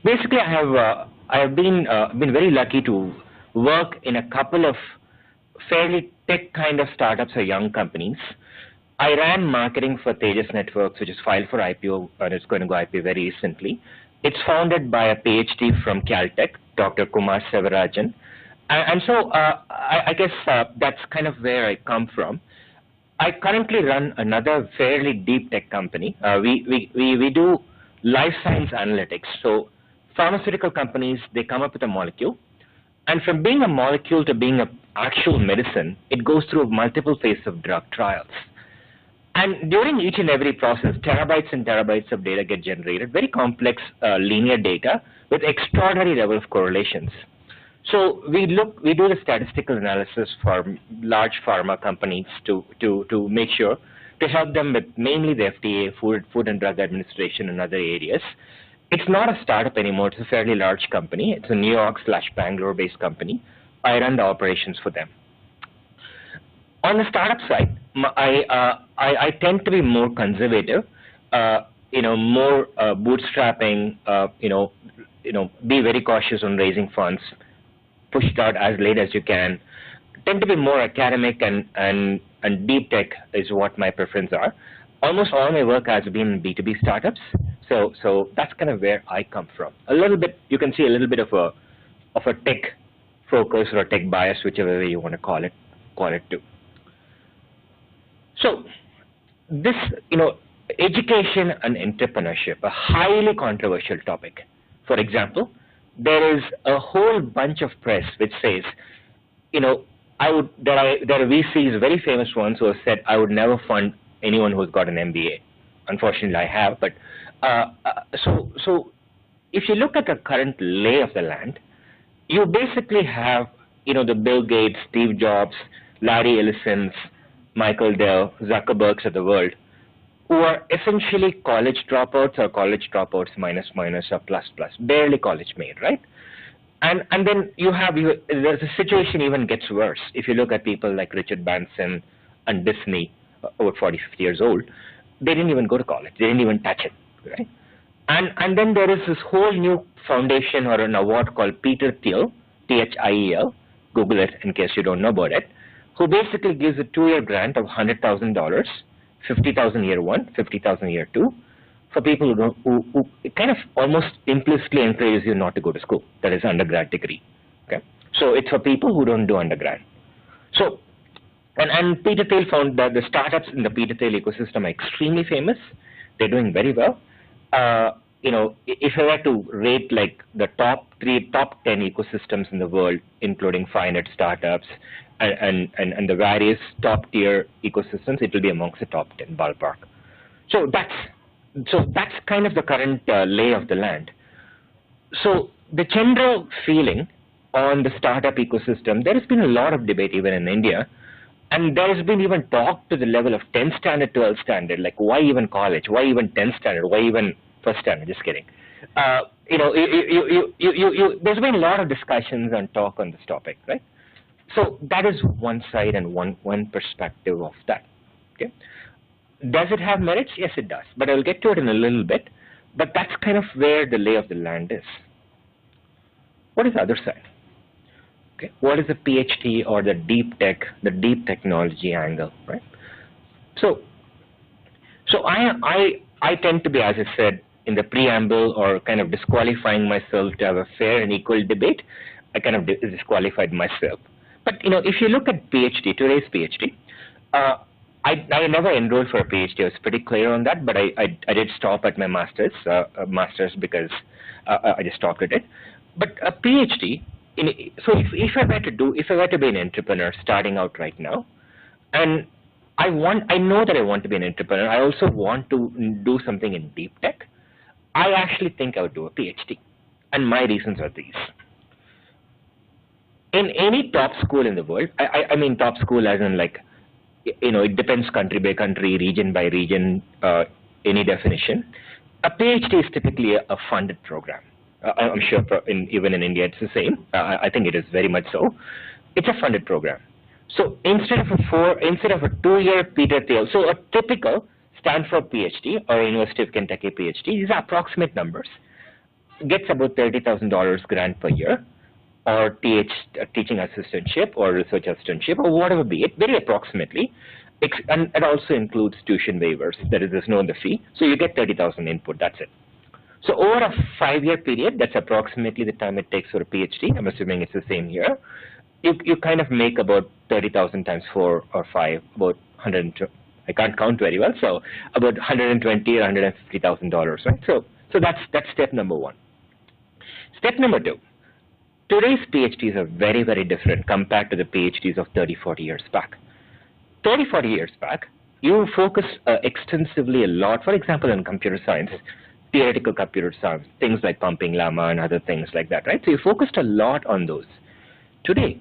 basically, I have been very lucky to work in a couple of fairly tech kind of startups or young companies. I ran marketing for Tejas Networks, which is filed for IPO and it's going to go IPO very recently. It's founded by a PhD from Caltech, Dr. Kumar Sevarajan. And so I guess that's kind of where I come from. I currently run another fairly deep tech company. We do life science analytics. So pharmaceutical companies, they come up with a molecule. And from being a molecule to being an actual medicine, it goes through multiple phases of drug trials. And during each and every process, terabytes and terabytes of data get generated, very complex linear data with extraordinary level of correlations. So we do the statistical analysis for large pharma companies to make sure to help them with mainly the FDA, Food and Drug Administration, and other areas. It's not a startup anymore. It's a fairly large company. It's a New York/Bangalore-based company. I run the operations for them. On the startup side, I tend to be more conservative, more bootstrapping, be very cautious on raising funds, push it out as late as you can, tend to be more academic and deep tech is what my preferences are. Almost all my work has been in B2B startups, so that's kind of where I come from. A little bit, you can see a little bit of a tech focus or a tech bias, whichever way you want to call it too. So this, education and entrepreneurship, a highly controversial topic. For example, there is a whole bunch of press which says, there are VCs, very famous ones, who have said, I would never fund anyone who's got an MBA. Unfortunately, I have. But so if you look at the current lay of the land, you basically have, the Bill Gates, Steve Jobs, Larry Ellisons, Michael Dell, Zuckerbergs of the world, who are essentially college dropouts or college dropouts minus or plus, barely college made, right? And then the situation even gets worse. If you look at people like Richard Branson and Disney, over 40, 50 years old, they didn't even go to college. They didn't even touch it, right? And then there is this whole new foundation or an award called Peter Thiel, Thiel, Google it in case you don't know about it, who basically gives a 2-year grant of $100,000, $50,000 year one, $50,000 year two, for people who kind of almost implicitly encourages you not to go to school. That is undergrad degree. Okay, so it's for people who don't do undergrad. So, and Peter Thiel found that the startups in the Peter Thiel ecosystem are extremely famous. They're doing very well. If I were to rate like the top 10 ecosystems in the world, including 500 startups and the various top tier ecosystems, it will be amongst the top 10 ballpark. So that's kind of the current lay of the land. So the general feeling on the startup ecosystem, there has been a lot of debate even in India, and there has been even talk to the level of 10th standard, 12th standard, like why even college, why even 10th standard, why even first standard, just kidding. There's been a lot of discussions and talk on this topic, right? So that is one side and one perspective of that, okay? Does it have merits? Yes, it does, but I'll get to it in a little bit, but that's kind of where the lay of the land is. What is the other side? Okay, what is the PhD or the deep technology angle, right? So I tend to be, as I said in the preamble, or kind of disqualifying myself to have a fair and equal debate. I kind of disqualified myself. But if you look at PhD, today's PhD, I never enrolled for a PhD. I was pretty clear on that, but I did stop at my master's because I just stopped at it. But a PhD. So if I were to be an entrepreneur starting out right now, and I know that I want to be an entrepreneur, I also want to do something in deep tech, I actually think I would do a PhD. And my reasons are these. In any top school in the world, I mean top school as in like, it depends country by country, region by region, any definition. A PhD is typically a funded program. I'm sure even in India it's the same. I think it is very much so. It's a funded program. So instead of a 2-year Peter Thiel, so a typical Stanford PhD or University of Kentucky PhD, these are approximate numbers. gets about $30,000 grant per year, or teaching assistantship or research assistantship or whatever be it, very approximately. And it also includes tuition waivers. There's no other fee. So you get 30,000 input, that's it. So over a 5-year period, that's approximately the time it takes for a PhD. I'm assuming it's the same here. You kind of make about 30,000 times 4 or 5, about 100. I can't count very well, so about $120,000 or $150,000, right? So that's step number 1. Step number 2. Today's PhDs are very, very different compared to the PhDs of 30, 40 years back. 30, 40 years back, you focused extensively a lot, for example, in computer science, theoretical computer science, things like pumping llama and other things like that, right? So you focused a lot on those. Today,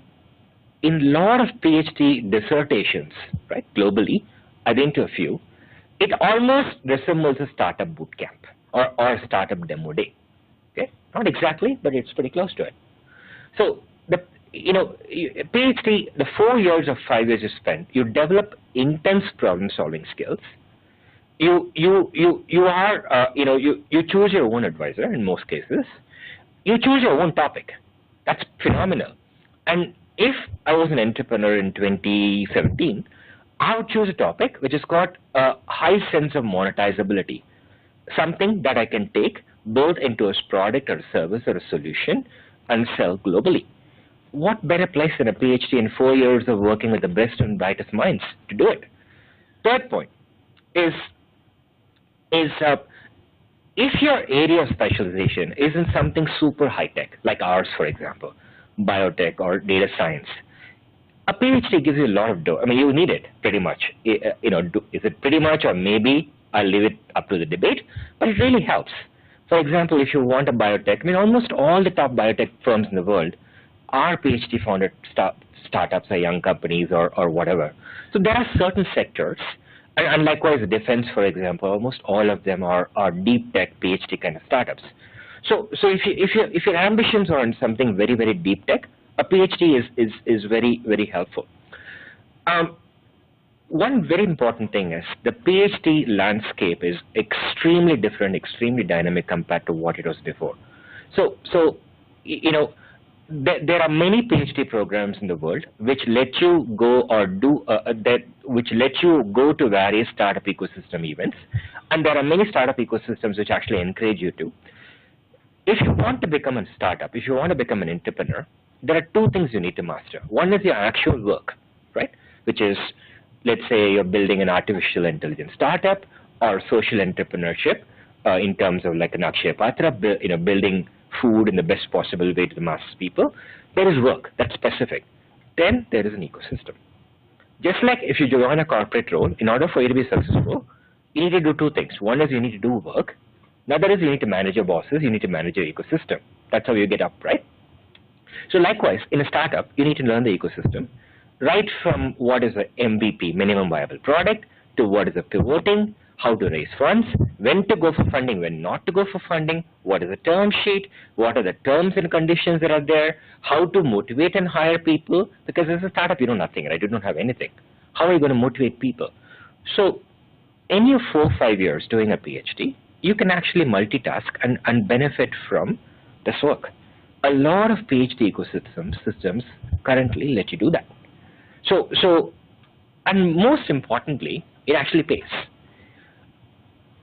in a lot of PhD dissertations, right, globally, I've been to a few, it almost resembles a startup bootcamp or a startup demo day. Okay, not exactly, but it's pretty close to it. So the PhD, the 4 years or 5 years you spend, you develop intense problem-solving skills. You choose your own advisor in most cases. You choose your own topic. That's phenomenal. And if I was an entrepreneur in 2017, I would choose a topic which has got a high sense of monetizability, something that I can take both into a product or a service or a solution and sell globally. What better place than a PhD in 4 years of working with the best and brightest minds to do it? Third point is if your area of specialization isn't something super high-tech, like ours, for example, biotech or data science, a PhD gives you a lot of you need it pretty much. Is it pretty much, or maybe I'll leave it up to the debate, but it really helps. For example, if you want a biotech, almost all the top biotech firms in the world are PhD-founded startups or young companies or whatever. So there are certain sectors, and likewise defense, for example, almost all of them are deep tech PhD kind of startups. So if your ambitions are on something very, very deep tech, a PhD is very, very helpful. One very important thing is the PhD landscape is extremely different, extremely dynamic compared to what it was before. So there are many PhD programs in the world which let you go or which let you go to various startup ecosystem events, and there are many startup ecosystems which actually encourage you to. If you want to become a startup, if you want to become an entrepreneur, there are 2 things you need to master. One is your actual work, right? Which is, let's say you're building an artificial intelligence startup or social entrepreneurship in terms of like an Akshay Patra, building food in the best possible way to the mass people. There is work that's specific. Then there is an ecosystem. Just like if you join a corporate role, in order for you to be successful, you need to do 2 things. One is you need to do work. Another is you need to manage your bosses, you need to manage your ecosystem. That's how you get up, right? So likewise, in a startup, you need to learn the ecosystem, right from what is a MVP, minimum viable product, to what is a pivoting, how to raise funds, when to go for funding, when not to go for funding, what is a term sheet, what are the terms and conditions that are there, how to motivate and hire people, because as a startup, you know nothing, right? You don't have anything. How are you going to motivate people? So in your 4 or 5 years doing a PhD, you can actually multitask and benefit from this work. A lot of PhD systems currently let you do that. So, and most importantly, it actually pays.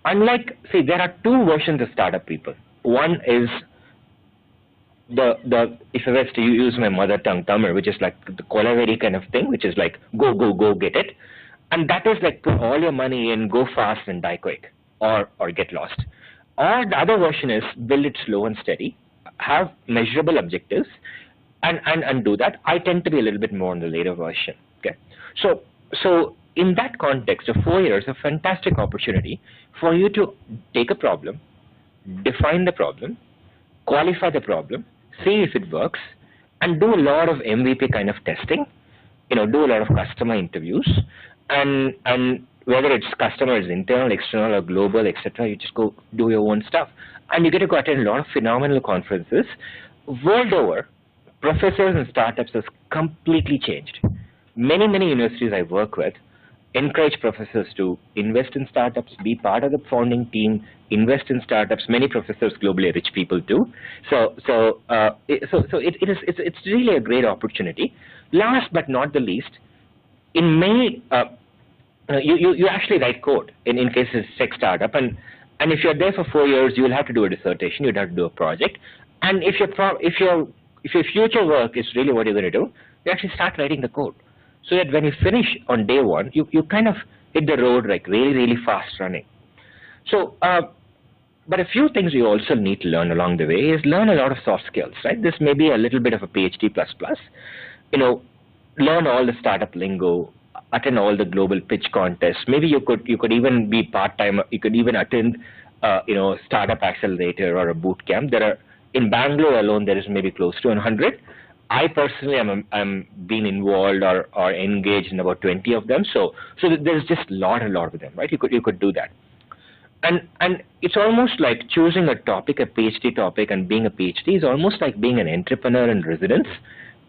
Unlike, see, there are 2 versions of startup people. One is if I was to use my mother tongue Tamil, which is like the Kolaveri kind of thing, which is like go get it, and that is like put all your money in, go fast and die quick, or get lost. Or the other version is build it slow and steady, have measurable objectives, and do that. I tend to be a little bit more on the later version. Okay, so in that context, of 4 years, a fantastic opportunity for you to take a problem, define the problem, qualify the problem, see if it works, and do a lot of MVP kind of testing. Do a lot of customer interviews, and whether it's customers internal, external, or global, etc., you just go do your own stuff, and you get to go attend a lot of phenomenal conferences world over. Professors and startups has completely changed. Many universities I work with, encourage professors to invest in startups, be part of the founding team, invest in startups. Many professors globally are rich people too. It's really a great opportunity. Last but not the least, in many you actually write code in case it's a tech startup, and if you're there for 4 years, you will have to do a dissertation, you'll have to do a project, and if your future work is really what you're going to do, you actually start writing the code, so that when you finish on day one, you kind of hit the road like really fast running. So, but a few things you also need to learn along the way is learn a lot of soft skills, right? This may be a little bit of a PhD plus plus, learn all the startup lingo, attend all the global pitch contests. Maybe you could even be part-time. You could even attend, startup accelerator or a boot camp. There are in Bangalore alone, there is maybe close to 100. I personally am being involved or engaged in about 20 of them. So there's just a lot of them, right? You could do that. And it's almost like choosing a topic, a PhD topic, and being a PhD is almost like being an entrepreneur in residence.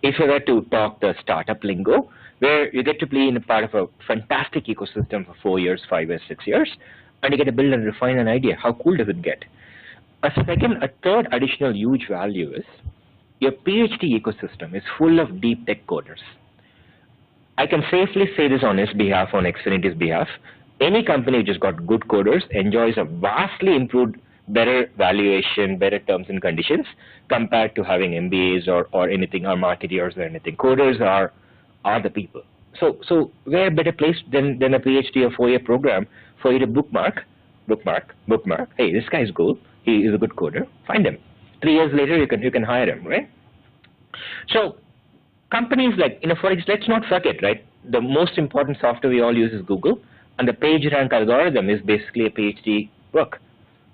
If you were to talk the startup lingo, where you get to be in a part of a fantastic ecosystem for 4 years, 5 years, 6 years, and you get to build and refine an idea. How cool does it get? A third additional huge value is your PhD ecosystem is full of deep tech coders. I can safely say this on his behalf, on Xfinity's behalf. Any company which has got good coders enjoys a vastly improved, better valuation, better terms and conditions compared to having MBAs or anything, or marketeers or anything. Coders are the people. So where better place than a PhD or 4-year program for you to bookmark. Hey, this guy is cool. He is a good coder. Find him. 3 years later, you can hire him, right? So companies like, for example, let's not forget, right? The most important software we all use is Google, and the PageRank algorithm is basically a PhD work,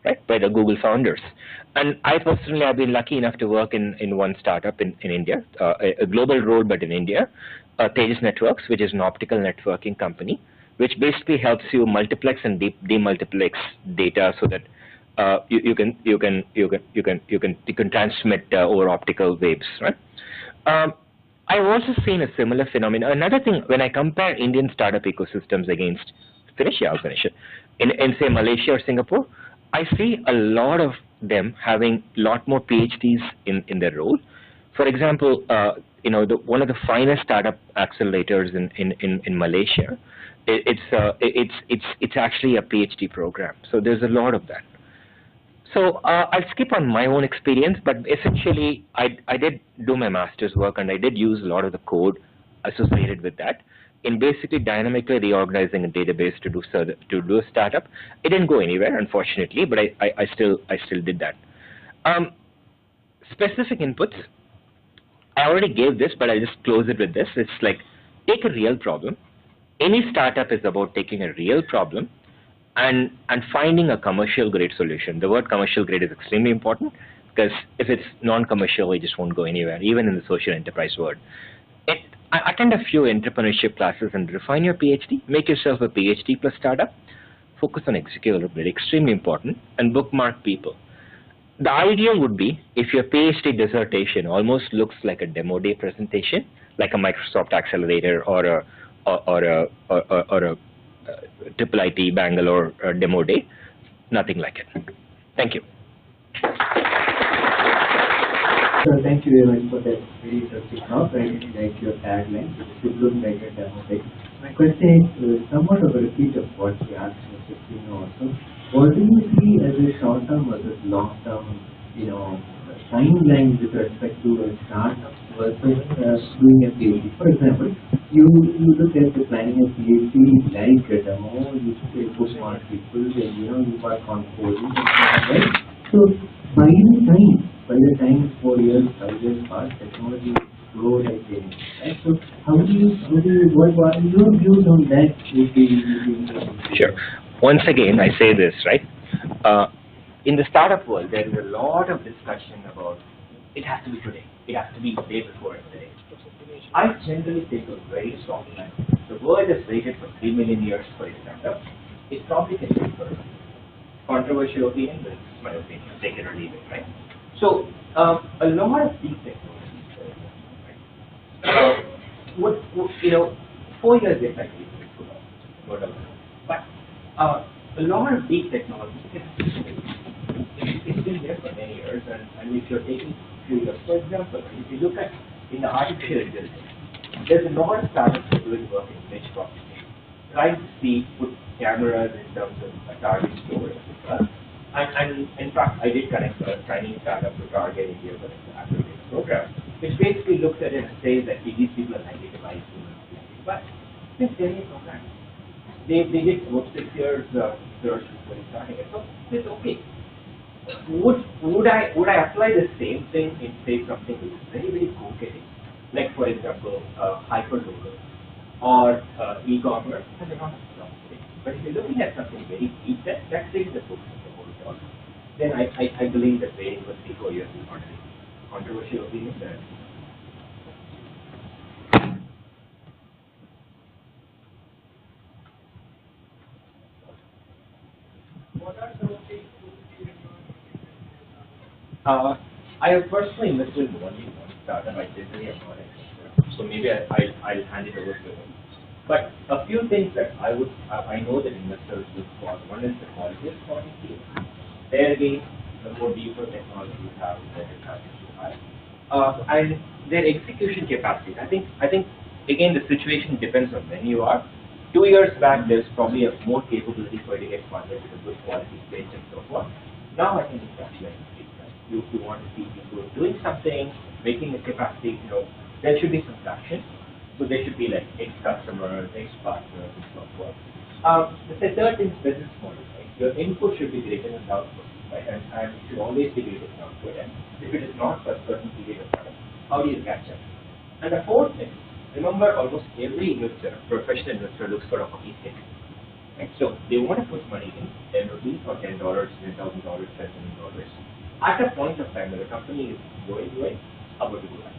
right, by the Google founders. And I personally have been lucky enough to work in one startup in India, a global role, but in India, Tejas Networks, which is an optical networking company, which basically helps you multiplex and demultiplex data so that you can transmit over optical waves, right? I've also seen a similar phenomenon. Another thing, when I compare Indian startup ecosystems against, I'll finish it, in say Malaysia or Singapore, I see a lot of them having a lot more PhDs in their role. For example, one of the finest startup accelerators in Malaysia, it's actually a PhD program. So there's a lot of that. So I'll skip on my own experience, but essentially I did do my master's work, and I did use a lot of the code associated with that in basically dynamically reorganizing a database to do a startup. It didn't go anywhere, unfortunately, but I still did that. Specific inputs. I already gave this, but I'll just close it with this. It's like, take a real problem. Any startup is about taking a real problem and finding a commercial grade solution. The word commercial grade is extremely important, because if it's non-commercial, it just won't go anywhere, even in the social enterprise world. Attend a few entrepreneurship classes and refine your PhD. Make yourself a PhD plus startup. Focus on executability, extremely important, and bookmark people. The ideal would be if your PhD dissertation almost looks like a demo day presentation, like a Microsoft Accelerator or a IIIT Bangalore demo day. Nothing like it. Thank you. So thank you very much for that very interesting talk. I really like your tagline. It should look like a demo day. My question is somewhat of a repeat of what we asked Mr. Singh also. What do you see as a short-term versus long-term, timeline with respect to a startup versus doing a PhD? For example, you look at the planning a PhD like a demo, you put smart people, and you work on coding, right? So by the time 4 years, 5 years pass, technology grow like anything, right? So what are your views on that? Sure. Once again, I say this, right? In the startup world, there is a lot of discussion about it has to be today. It has to be the day before today. I generally take a very strong line. The world has waited for 3 million years for a startup. It probably can take further. Controversial opinion, but it's my opinion. Take it or leave it, right? So a lot of these technologies, right? 4 years effectively. heard of it. But a lot of these technologies, it's been there for many years, and if you're taking few years, for example, if you look at in the artificial intelligence, there's a lot of startups that doing work in image processing, trying to see, put cameras in terms of a target store, etc. And in fact, I did connect a Chinese startup to target India for the accelerator program, which basically looks at it and says that these people are identified humans. But it's 10 years program. They did about 6 years research before starting it, so it's okay. Would I apply the same thing in say something which is very very go-getting, like for example hyperlocal or e-commerce? And they're not a But if you're looking at something very deep, that takes the focus of the whole job. Then I believe that waiting for 3-4 years is not a controversial opinion there. I have personally invested in only one startup. I generally am not an investor, so maybe I'll hand it over to him. But a few things that I know that investors look for. One is the quality of quantity. There again, the more deeper technology you have, the better chances you have. And their execution capacity. I think again the situation depends on when you are. 2 years back, there's probably a more capability for you to get funded with a good quality stage and so forth. Now I think it's actually you want to see people doing something, making a capacity, there should be some traction. So there should be like X customers, X partners, and so forth. The third thing is business model, right? Your input should be greater than the output, right? And it should always be greater than output. And if it is not for a certain period of time, how do you catch up? And the fourth thing, remember almost every investor, professional investor looks for a hockey stick. Right? So they want to put money in 10 rupees or $10, $10,000, $10,000. At a point of time when the company is going, how about you do that?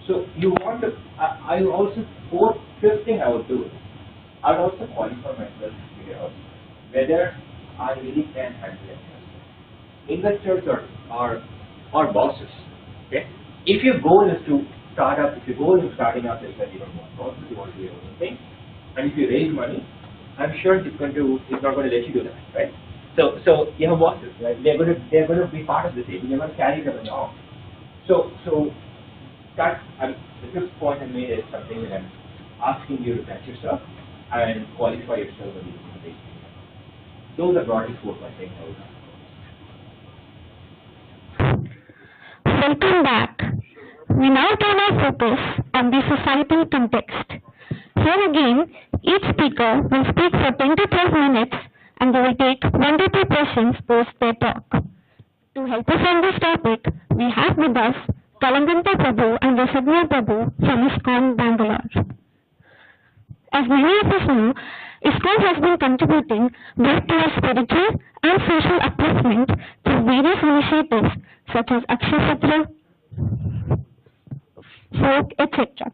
So you want to, I also, fifth thing I would do is, I would also qualify myself to figure out whether I really can handle it. Investors are bosses, okay? If your goal is to start up, if your goal in starting up is that you don't want bosses, you want to do your own thing, and if you raise money, I'm sure it's not going to let you do that, right? So you have bosses, right? They're going to be part of the table. They're going to carry them along. So that the fifth point I made is something that I'm asking you to catch yourself and qualify yourself when you do the thing. Those are broadly 4 I think I would have. Welcome back. We now turn our focus on the societal context. Here again, each speaker will speak for 10 to 12 minutes and they will take 1 to 2 questions post their talk. To help us on this topic, we have with us Kalanganta Prabhu and Rasagna Prabhu from IIIT-Bangalore. As many of us know, ISKCON has been contributing both to our spiritual and social upliftment through various initiatives such as Akshapatra, folk, etc.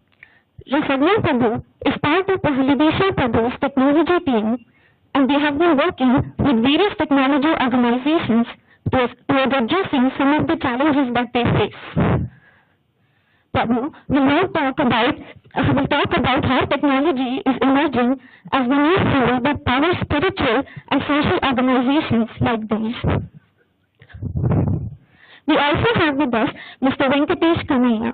Rasagna Prabhu is part of the Halidesha Prabhu's technology team, and they have been working with various technology organizations towards addressing some of the challenges that they face. Prabhu will now talk about how technology is emerging as the new fuel that powers spiritual and social organizations like these. We also have with us Mr. Venkatesh Kanaya.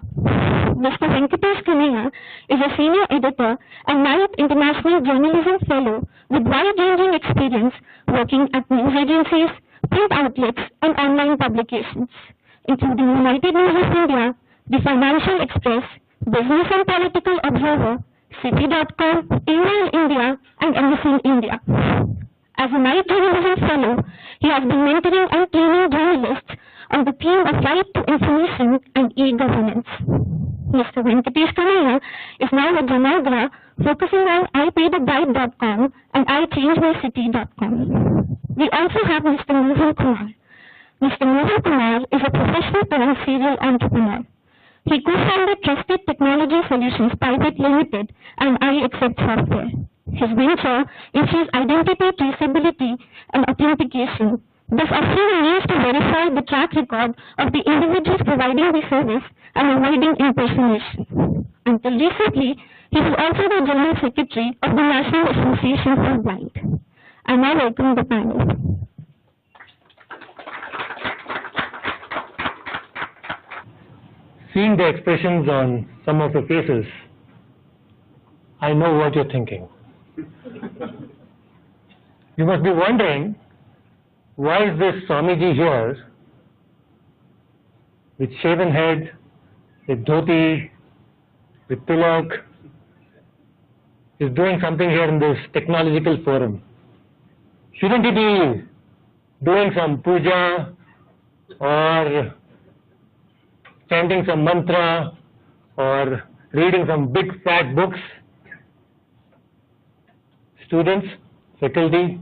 Mr. Venkatesh Kanaya is a senior editor and IIIT International Journalism Fellow with wide-ranging experience working at news agencies, print outlets, and online publications, including United News of India, The Financial Express, Business and Political Observer, City.com, Email India, and MSN India. As a IIIT Journalism Fellow, he has been mentoring and training journalists on the theme of right to information and e-governance. Mr. Venkatesh Kanaya is now at Janagra, focusing on iPayTheGuide.com and iChangeMyCity.com. We also have Mr. Mohan Kumar. Mr. Mohan Kumar is a professional turned serial entrepreneur. He co-founded Trusted Technology Solutions Private Limited and iAccept Software. His venture ensures identity traceability and authentication, thus offering means to verify the track record of the individuals providing the service and avoiding impersonation. Until recently, He is also the General Secretary of the National Association for Blind. I now welcome the panel. Seeing the expressions on some of your faces, I know what you're thinking. You must be wondering, why is this Swamiji here, with shaven head, with dhoti, with tilak, is doing something here in this technological forum? Shouldn't he be doing some puja or chanting some mantra or reading some big fat books? Students, faculty,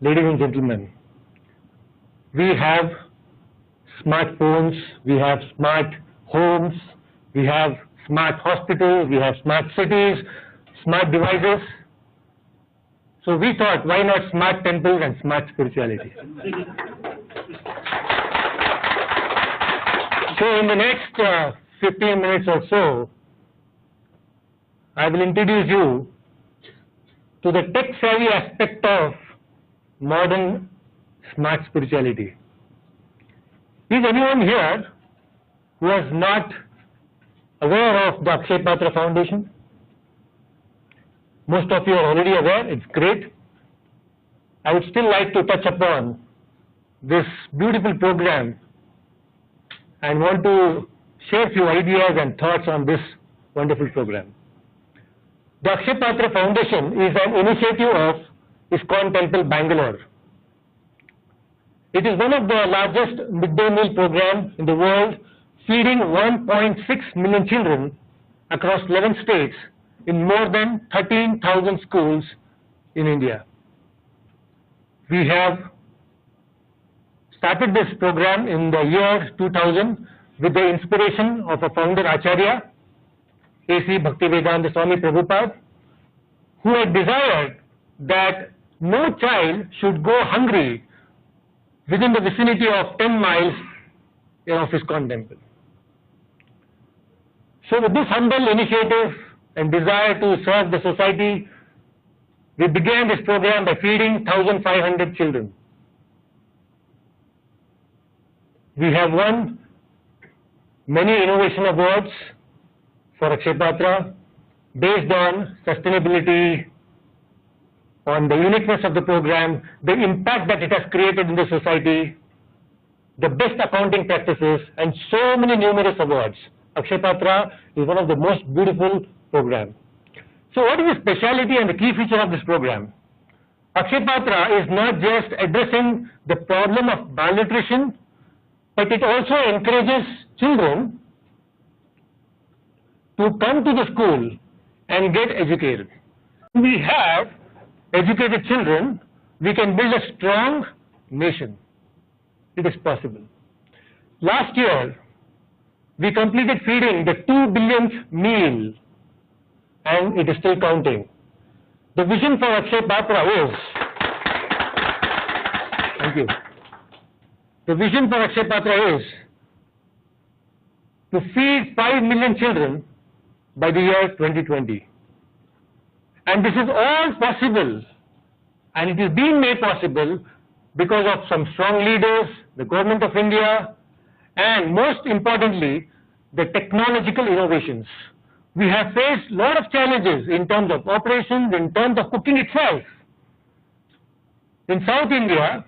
ladies and gentlemen, we have smartphones, we have smart homes, we have smart hospitals, we have smart cities, smart devices. So we thought, why not smart temples and smart spirituality? So in the next 15 minutes or so, I will introduce you to the tech-savvy aspect of modern smart spirituality. Is anyone here who is not aware of the Akshay Patra Foundation? Most of you are already aware, it's great. I would still like to touch upon this beautiful program and want to share a few ideas and thoughts on this wonderful program. The Akshay Patra Foundation is an initiative of IIIT Temple, Bangalore. It is one of the largest midday meal programs in the world, feeding 1.6 million children across 11 states in more than 13,000 schools in India. We have started this program in the year 2000 with the inspiration of a founder Acharya, A.C. Bhaktivedanta Swami Prabhupada, who had desired that no child should go hungry within the vicinity of 10 miles of IISCON temple. So with this humble initiative and desire to serve the society, we began this program by feeding 1,500 children. We have won many innovation awards for Akshay Patra based on sustainability, on the uniqueness of the program, the impact that it has created in the society, the best accounting practices, and so many numerous awards. Akshay Patra is one of the most beautiful programs. So what is the speciality and the key feature of this program? Akshay Patra is not just addressing the problem of malnutrition, but it also encourages children to come to the school and get educated. When we have educated children, we can build a strong nation. It is possible. Last year, we completed feeding the 2 billionth meal, and it is still counting. The vision for Akshay Patra is, thank you. The vision for Akshay Patra is to feed 5 million children by the year 2020. And this is all possible, and it is being made possible because of some strong leaders, the Government of India, and most importantly, the technological innovations. We have faced a lot of challenges in terms of operations, in terms of cooking itself. In South India,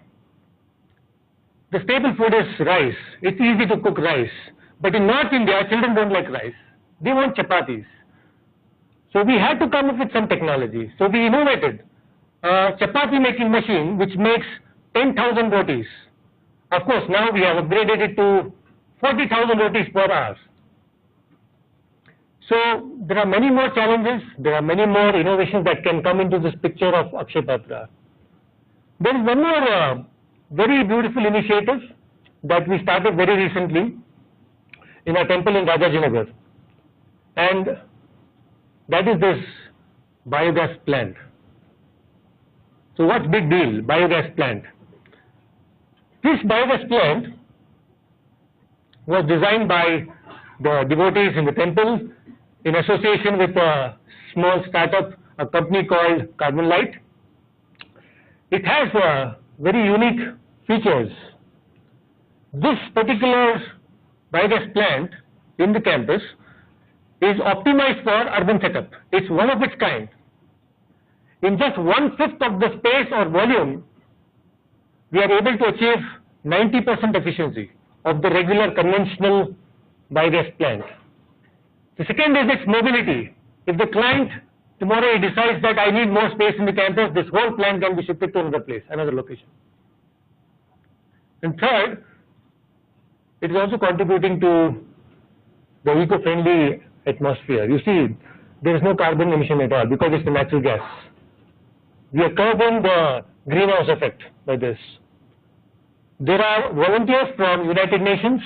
the staple food is rice. It's easy to cook rice. But in North India, children don't like rice. They want chapatis. So we had to come up with some technology. So we innovated a chapati making machine which makes 10,000 rotis. Of course, now we have upgraded it to 40,000 rotis per hour. So there are many more challenges, there are many more innovations that can come into this picture of Akshay Patra. There is one more very beautiful initiative that we started very recently in our temple in Rajajinagar, and that is this biogas plant. So what's big deal, biogas plant? This biogas plant was designed by the devotees in the temple in association with a small startup, a company called Carbon Light. It has very unique features. This particular biogas plant in the campus is optimized for urban setup. It's one of its kind. In just 1/5 of the space or volume, we are able to achieve 90% efficiency of the regular conventional biogas plant. The second is its mobility. If the client tomorrow he decides that I need more space in the campus, this whole plant can be shifted to another place, another location. And third, it is also contributing to the eco-friendly atmosphere. You see, there is no carbon emission at all because it's a natural gas. We are curbing the greenhouse effect by this. There are volunteers from United Nations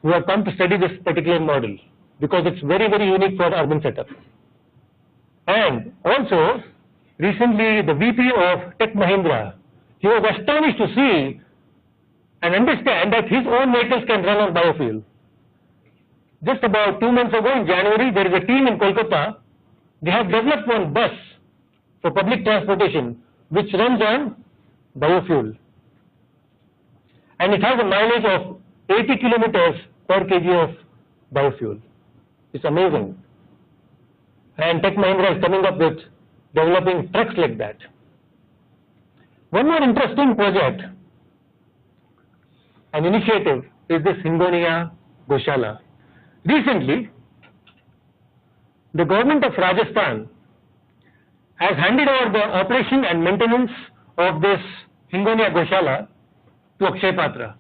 who have come to study this particular model because it's very, very unique for urban setup. And also, recently the VP of Tech Mahindra, he was astonished to see and understand that his own vehicles can run on biofuel. Just about 2 months ago in January, there is a team in Kolkata, they have developed one bus for public transportation which runs on biofuel. And it has a mileage of 80 kilometers per kg of biofuel. It's amazing. And Tech Mahindra is coming up with developing trucks like that. One more interesting project, an initiative, is this Hingonia Goshala. Recently, the government of Rajasthan has handed over the operation and maintenance of this Hingonia Goshala to Akshay Patra.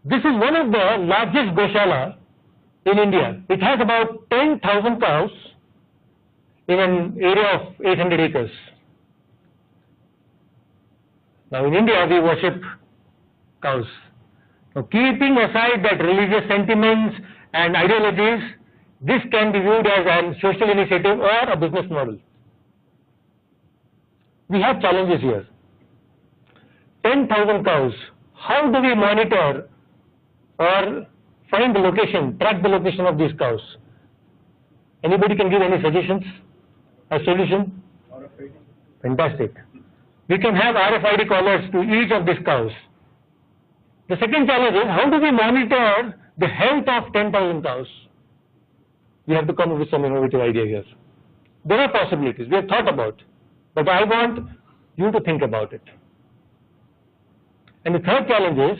This is one of the largest Goshala in India. It has about 10,000 cows in an area of 800 acres. Now in India we worship cows. Now keeping aside that religious sentiments and ideologies, this can be viewed as a social initiative or a business model. We have challenges here. 10,000 cows. How do we monitor or find the location, track the location of these cows? Anybody can give any suggestions? A solution? RFID. Fantastic. We can have RFID collars to each of these cows. The second challenge is, how do we monitor the health of 10,000 cows? We have to come up with some innovative idea here. There are possibilities we have thought about, but I want you to think about it. And the third challenge is,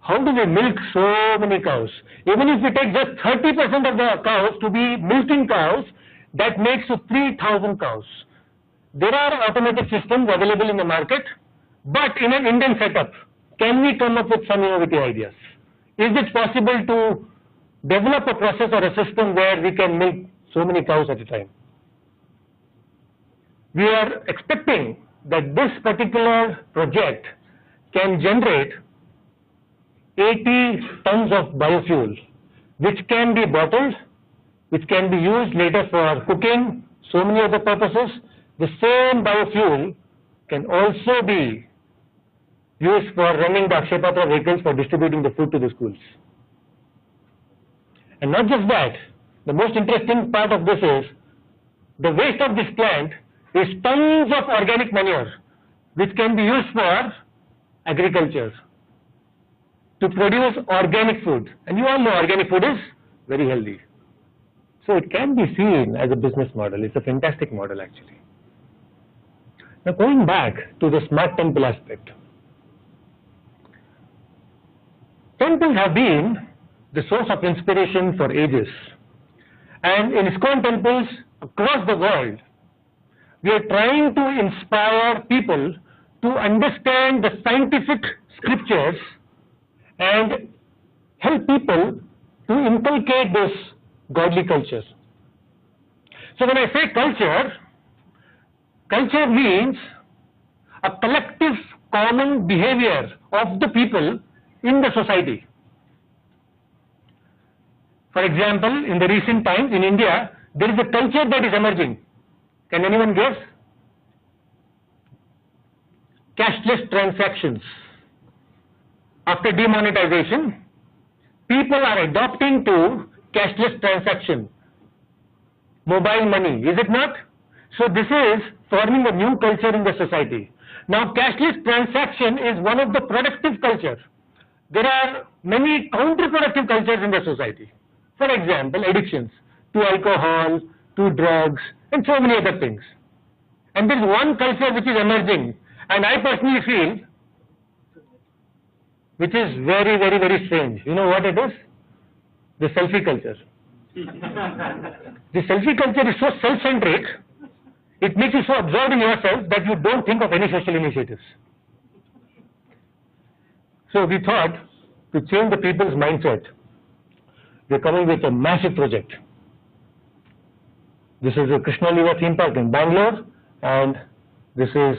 how do we milk so many cows? Even if we take just 30% of the cows to be milking cows, that makes 3,000 cows. There are automated systems available in the market, but in an Indian setup, can we come up with some innovative ideas? Is it possible to develop a process or a system where we can milk so many cows at a time? We are expecting that this particular project can generate 80 tons of biofuel, which can be bottled, which can be used later for cooking, so many other purposes. The same biofuel can also be used for running the Akshay Patra vehicles for distributing the food to the schools. And not just that, the most interesting part of this is, the waste of this plant is tons of organic manure, which can be used for agriculture to produce organic food. And you all know organic food is very healthy. So it can be seen as a business model. It's a fantastic model actually. Now going back to the smart temple aspect. Temples have been the source of inspiration for ages. And in ISKCON temples across the world, we are trying to inspire people to understand the scientific scriptures and help people to inculcate this godly culture. So when I say culture, culture means a collective common behavior of the people in the society. For example, in the recent times in India, there is a culture that is emerging. Can anyone guess? Cashless transactions. After demonetization, people are adopting to cashless transaction, mobile money, is it not? So this is forming a new culture in the society. Now cashless transaction is one of the productive culture. There are many counterproductive cultures in the society. For example, addictions to alcohol, to drugs, and so many other things. And there is one culture which is emerging, and I personally feel, which is very, very, very strange. You know what it is? The selfie culture. The selfie culture is so self-centric, it makes you so absorbed in yourself that you don't think of any social initiatives. So we thought to change the people's mindset, we're coming with a massive project. This is a Krishna Lila theme park in Bangalore, and this is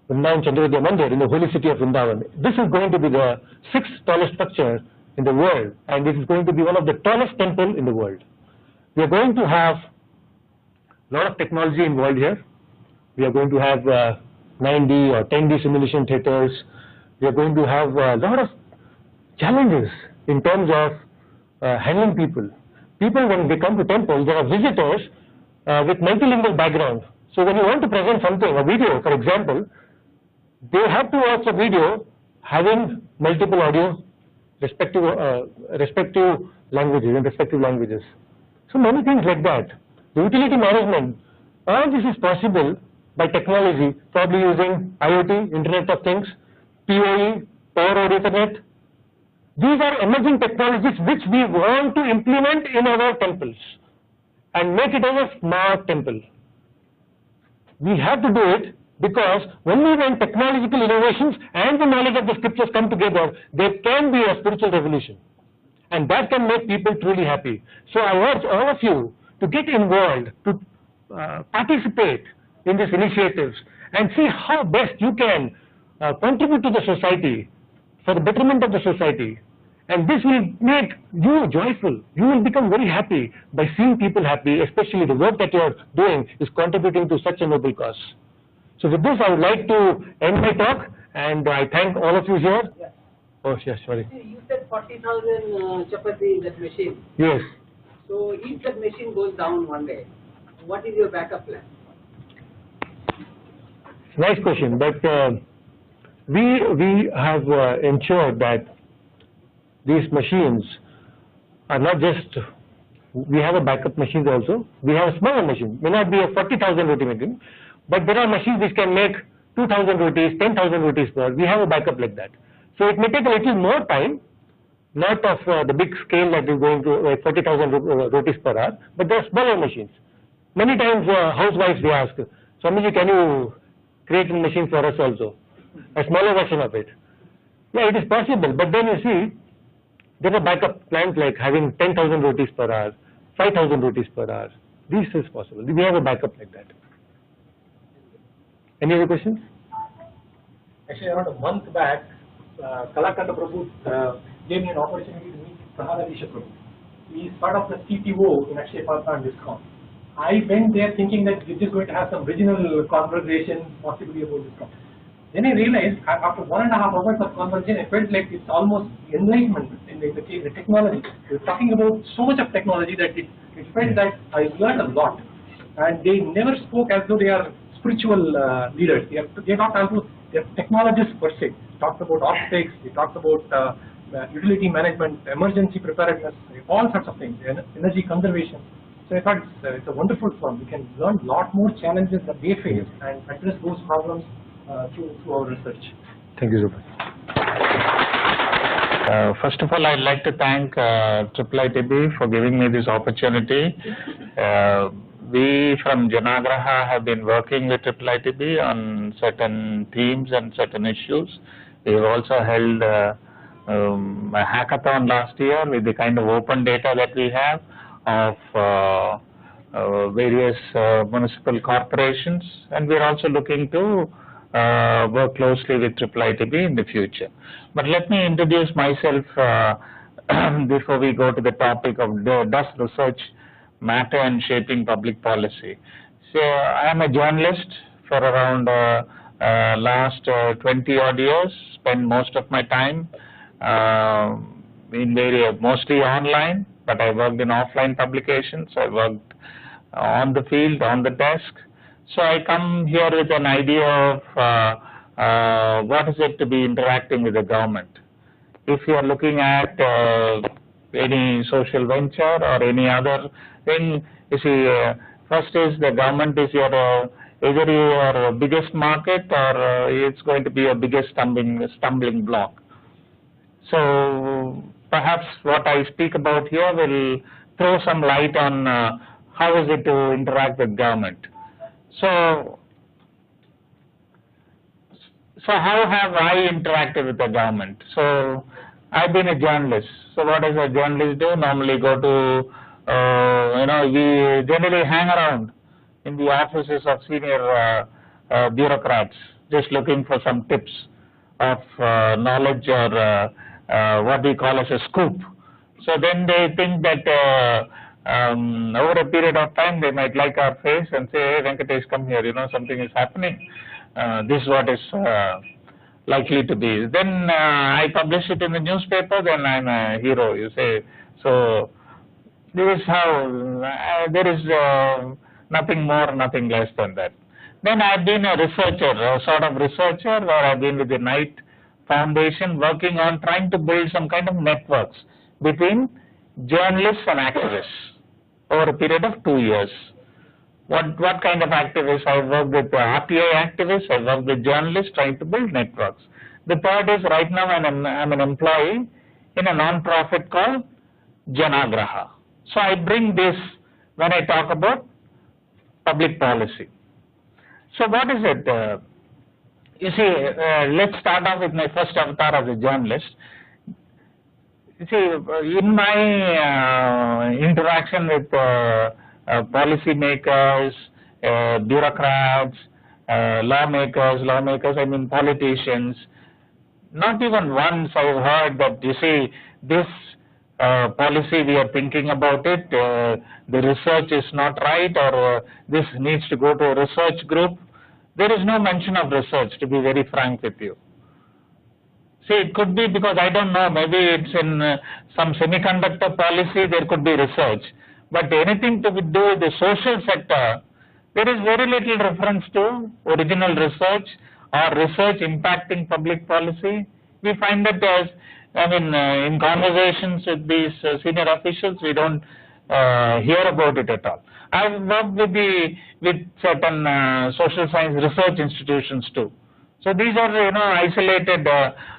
Vrindavan Chandrodaya Mandir in the holy city of Vrindavan. This is going to be the 6th tallest structure in the world, and this is going to be one of the tallest temples in the world. We are going to have a lot of technology involved here. We are going to have 9D or 10D simulation theaters. We are going to have a lot of challenges in terms of handling people. People, when they come to temples, there are visitors with multilingual background. So when you want to present something, a video, for example, they have to watch a video having multiple audio, respective languages, in respective languages. So many things like that. The utility management, all this is possible by technology, probably using IoT, Internet of Things, PoE, Power over Ethernet. These are emerging technologies which we want to implement in our temples and make it as a smart temple. We have to do it because only when technological innovations and the knowledge of the scriptures come together, there can be a spiritual revolution. And that can make people truly happy. So I urge all of you to get involved, to participate in these initiatives and see how best you can contribute to the society for the betterment of the society. And this will make you joyful. You will become very happy by seeing people happy, especially the work that you are doing is contributing to such a noble cause. So with this, I would like to end my talk, and I thank all of you here. Yes. Oh, yes, sorry. You said 40,000 chapati in that machine. Yes. So if that machine goes down one day, what is your backup plan? Nice question, but we have ensured that these machines are not just, we have a backup machines also. We have a smaller machine, may not be a 40,000 roti making, but there are machines which can make 2,000 rotis, 10,000 rotis per hour. We have a backup like that. So it may take a little more time, not of the big scale that is going to 40,000 rotis per hour, but there are smaller machines. Many times housewives, they ask, Swamiji, can you create a machine for us also? A smaller version of it. Yeah, it is possible, but then you see, there are backup plans like having 10,000 rotis per hour, 5,000 rotis per hour. This is possible. We have a backup like that. Any other questions? Actually, around a month back, Kalakanda Prabhu gave me an opportunity to meet Prahladisha Prabhu. He is part of the CTO in Akshay Patra and DISCOM. I went there thinking that we're just going to have some regional conversation, possibly about DISCOM. Then I realized, after 1.5 hours of conversation, I felt like it's almost enlightenment in the technology. We're talking about so much of technology that it felt that I learned a lot. And they never spoke as though they are spiritual leaders. They're not also, they're technologists per se. They talked about optics, they talked about utility management, emergency preparedness, all sorts of things, energy conservation. So I thought it's a wonderful forum. We can learn a lot more challenges that they face and address those problems through our research. Thank you so much. First of all, I'd like to thank IIIT for giving me this opportunity. We from Janagraha have been working with IIIT on certain themes and certain issues. We have also held a hackathon last year with the kind of open data that we have of various municipal corporations, and we are also looking to work closely with IIIT in the future. But let me introduce myself before we go to the topic of does research matter in shaping public policy. So I am a journalist for around last 20 odd years, spend most of my time mostly online, but I worked in offline publications. I worked on the field, on the desk. So I come here with an idea of what is it to be interacting with the government. If you are looking at any social venture or any other thing, you see, first is the government is your either your biggest market or it's going to be your biggest stumbling block. So perhaps what I speak about here will throw some light on how is it to interact with government. So how have I interacted with the government? So I've been a journalist. So what does a journalist do? Normally go to, we generally hang around in the offices of senior bureaucrats, just looking for some tips of knowledge or what we call as a scoop. So then they think that over a period of time they might like our face and say, hey, Venkatesh, come here, something is happening. This is what is likely to be. Then I publish it in the newspaper, then I'm a hero, you say. So this is how, there is nothing more, nothing less than that. Then I've been a researcher, a sort of researcher, where I've been with the IIIT Foundation working on trying to build some kind of networks between journalists and activists over a period of 2 years. What kind of activists? I worked with RTI activists, I worked with journalists trying to build networks. The third is right now I'm an employee in a non-profit called Janagraha. So I bring this when I talk about public policy. So what is it? You see, let's start off with my first avatar as a journalist. You see, in my interaction with policymakers, bureaucrats, lawmakers, I mean politicians, not even once I've heard that, you see, this policy we are thinking about it, the research is not right, or this needs to go to a research group. There is no mention of research, to be very frank with you. See, it could be because I don't know, maybe it's in some semiconductor policy, there could be research. But anything to do with the social sector, there is very little reference to original research or research impacting public policy. We find that as, in conversations with these senior officials, we don't hear about it at all. I've worked with certain social science research institutions too. So these are, isolated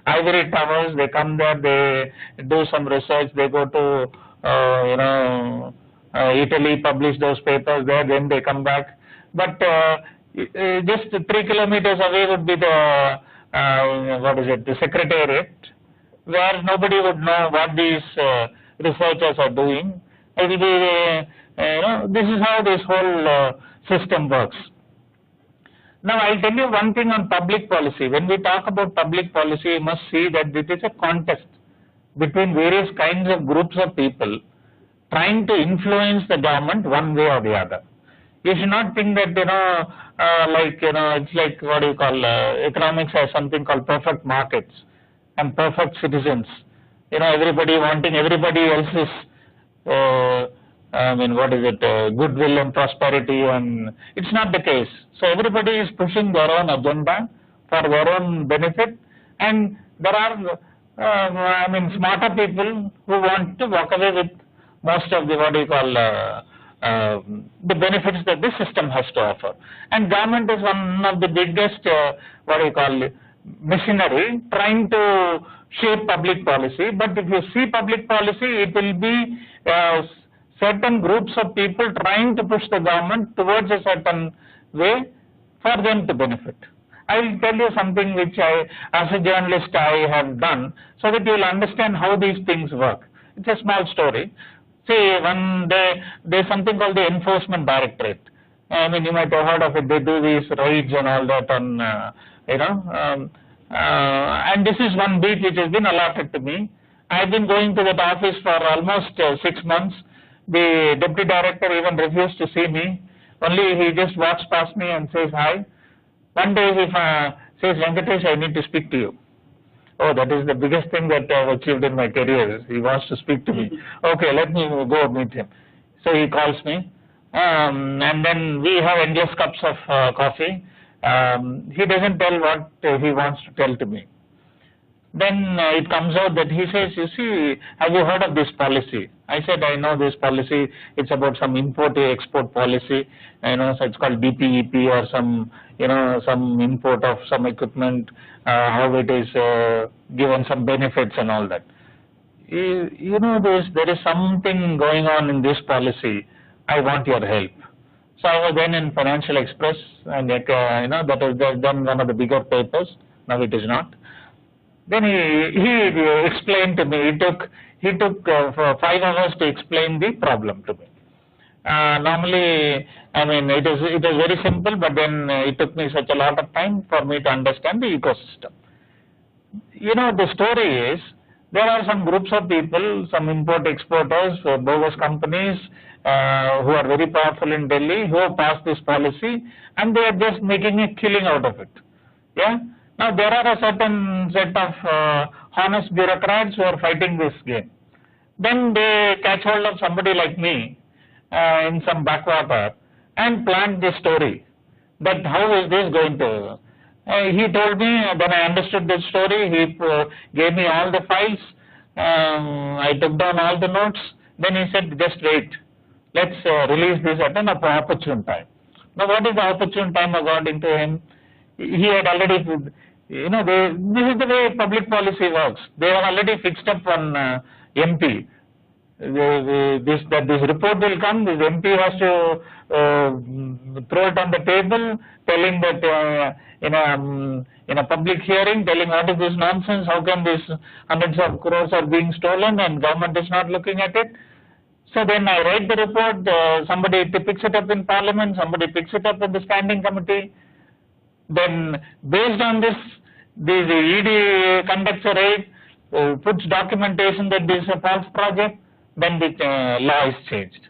ivory towers. They come there, they do some research, they go to, Italy, publish those papers there, then they come back. But just 3 kilometers away would be the, the secretariat, where nobody would know what these researchers are doing. It will be, this is how this whole system works. Now, I'll tell you one thing on public policy. When we talk about public policy, you must see that it is a contest between various kinds of groups of people trying to influence the government one way or the other. You should not think that, it's like what do you call, economics has something called perfect markets and perfect citizens. Everybody wanting everybody else's, goodwill and prosperity, and it's not the case. So everybody is pushing their own agenda for their own benefit, and there are, smarter people who want to walk away with most of the, the benefits that this system has to offer. And government is one of the biggest, machinery trying to shape public policy. But if you see public policy, it will be certain groups of people trying to push the government towards a certain way for them to benefit. I will tell you something which as a journalist, I have done, so that you will understand how these things work. It's a small story. See, there's something called the Enforcement Directorate. You might have heard of it. They do these raids and all that on, and this is one beat which has been allotted to me. I've been going to that office for almost 6 months. The deputy director even refused to see me. Only he just walks past me and says hi. One day he says, Venkatesh, I need to speak to you. oh, that is the biggest thing that I've achieved in my career. He wants to speak to me. Okay, let me go meet him. So he calls me, and then we have endless cups of coffee. He doesn't tell what he wants to tell to me. Then it comes out that he says, you see, have you heard of this policy? I said, I know this policy. It's about some import-export policy. So it's called DPEP or some, some import of some equipment, how it is given some benefits and all that. There is something going on in this policy. I want your help. So I was then in Financial Express, and that was then one of the bigger papers. Now it is not. Then he explained to me. He took for 5 hours to explain the problem to me. Normally, it was very simple, but then it took me such a lot of time for me to understand the ecosystem. The story is there are some groups of people, some import exporters, bogus companies who are very powerful in Delhi, who have passed this policy, and they are just making a killing out of it. Yeah. Now there are a certain set of honest bureaucrats who are fighting this game. Then they catch hold of somebody like me in some backwater and plant this story that how is this going to. He told me, then I understood the story. He gave me all the files. I took down all the notes. Then he said, just wait. Let's release this at an opportune time. Now what is the opportune time according to him? He had already, this is the way public policy works. They have already fixed up on MP. This report will come, this MP has to throw it on the table, telling that in a public hearing, telling what is this nonsense, how can these hundreds of crores are being stolen and government is not looking at it. So then I write the report, somebody picks it up in Parliament, somebody picks it up in the standing committee. Then based on this, the ED conducts a raid, puts documentation that this is a false project, then the law is changed.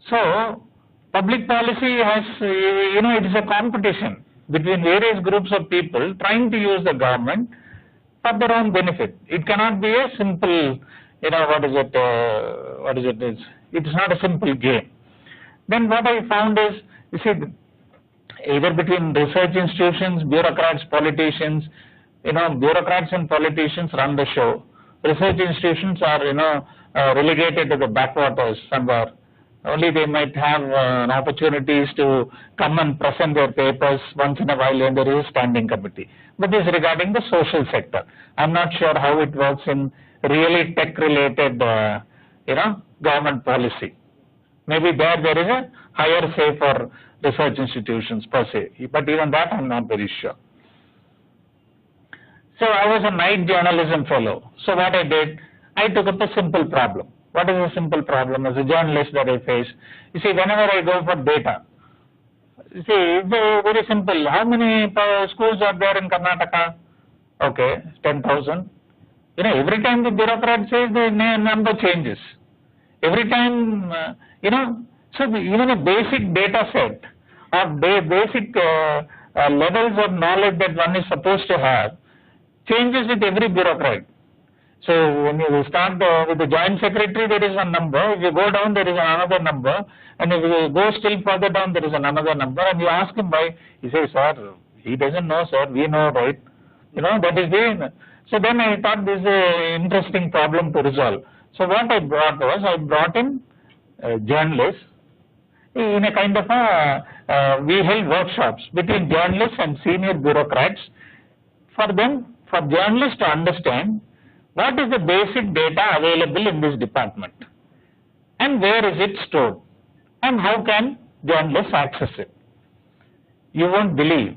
So public policy has, it is a competition between various groups of people trying to use the government for their own benefit. It cannot be a simple, it is not a simple game. Then what I found is, you see, either between research institutions, bureaucrats, politicians, bureaucrats and politicians run the show. Research institutions are, relegated to the backwaters somewhere. Only they might have opportunities to come and present their papers once in a while, and there is a standing committee. But this is regarding the social sector. I'm not sure how it works in really tech-related, government policy. Maybe there is a higher say for research institutions per se, but even that I'm not very sure. So I was a night journalism fellow. So what I did, I took up a simple problem. What is a simple problem as a journalist that I face? You see, whenever I go for data, you see, it's very simple. How many schools are there in Karnataka? Okay, 10,000. Every time the bureaucrat says, the number changes. Every time, so even a basic data set or basic levels of knowledge that one is supposed to have changes with every bureaucrat. So when you start with the joint secretary, there is one number. If you go down, there is another number. And if you go still further down, there is another number. And you ask him why, he says, sir, he doesn't know, sir, we know, right? That is the. So then I thought this is an interesting problem to resolve. So what I brought was, I brought in journalists in a kind of we held workshops between journalists and senior bureaucrats for journalists to understand what is the basic data available in this department and where is it stored and how can journalists access it. You won't believe.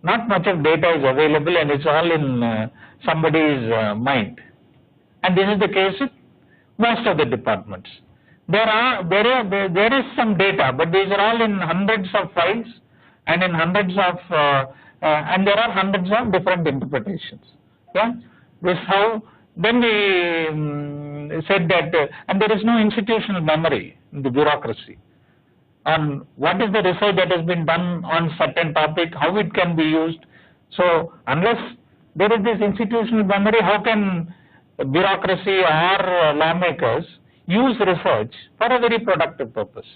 Not much of data is available and it's all in somebody's mind. And this is the case with most of the departments. There is some data, but these are all in hundreds of files and in hundreds of and there are hundreds of different interpretations. Yeah, this how. Then we said that, and there is no institutional memory in the bureaucracy on what is the research that has been done on certain topic, how it can be used. So unless there is this institutional memory. How can bureaucracy or lawmakers use research for a very productive purpose?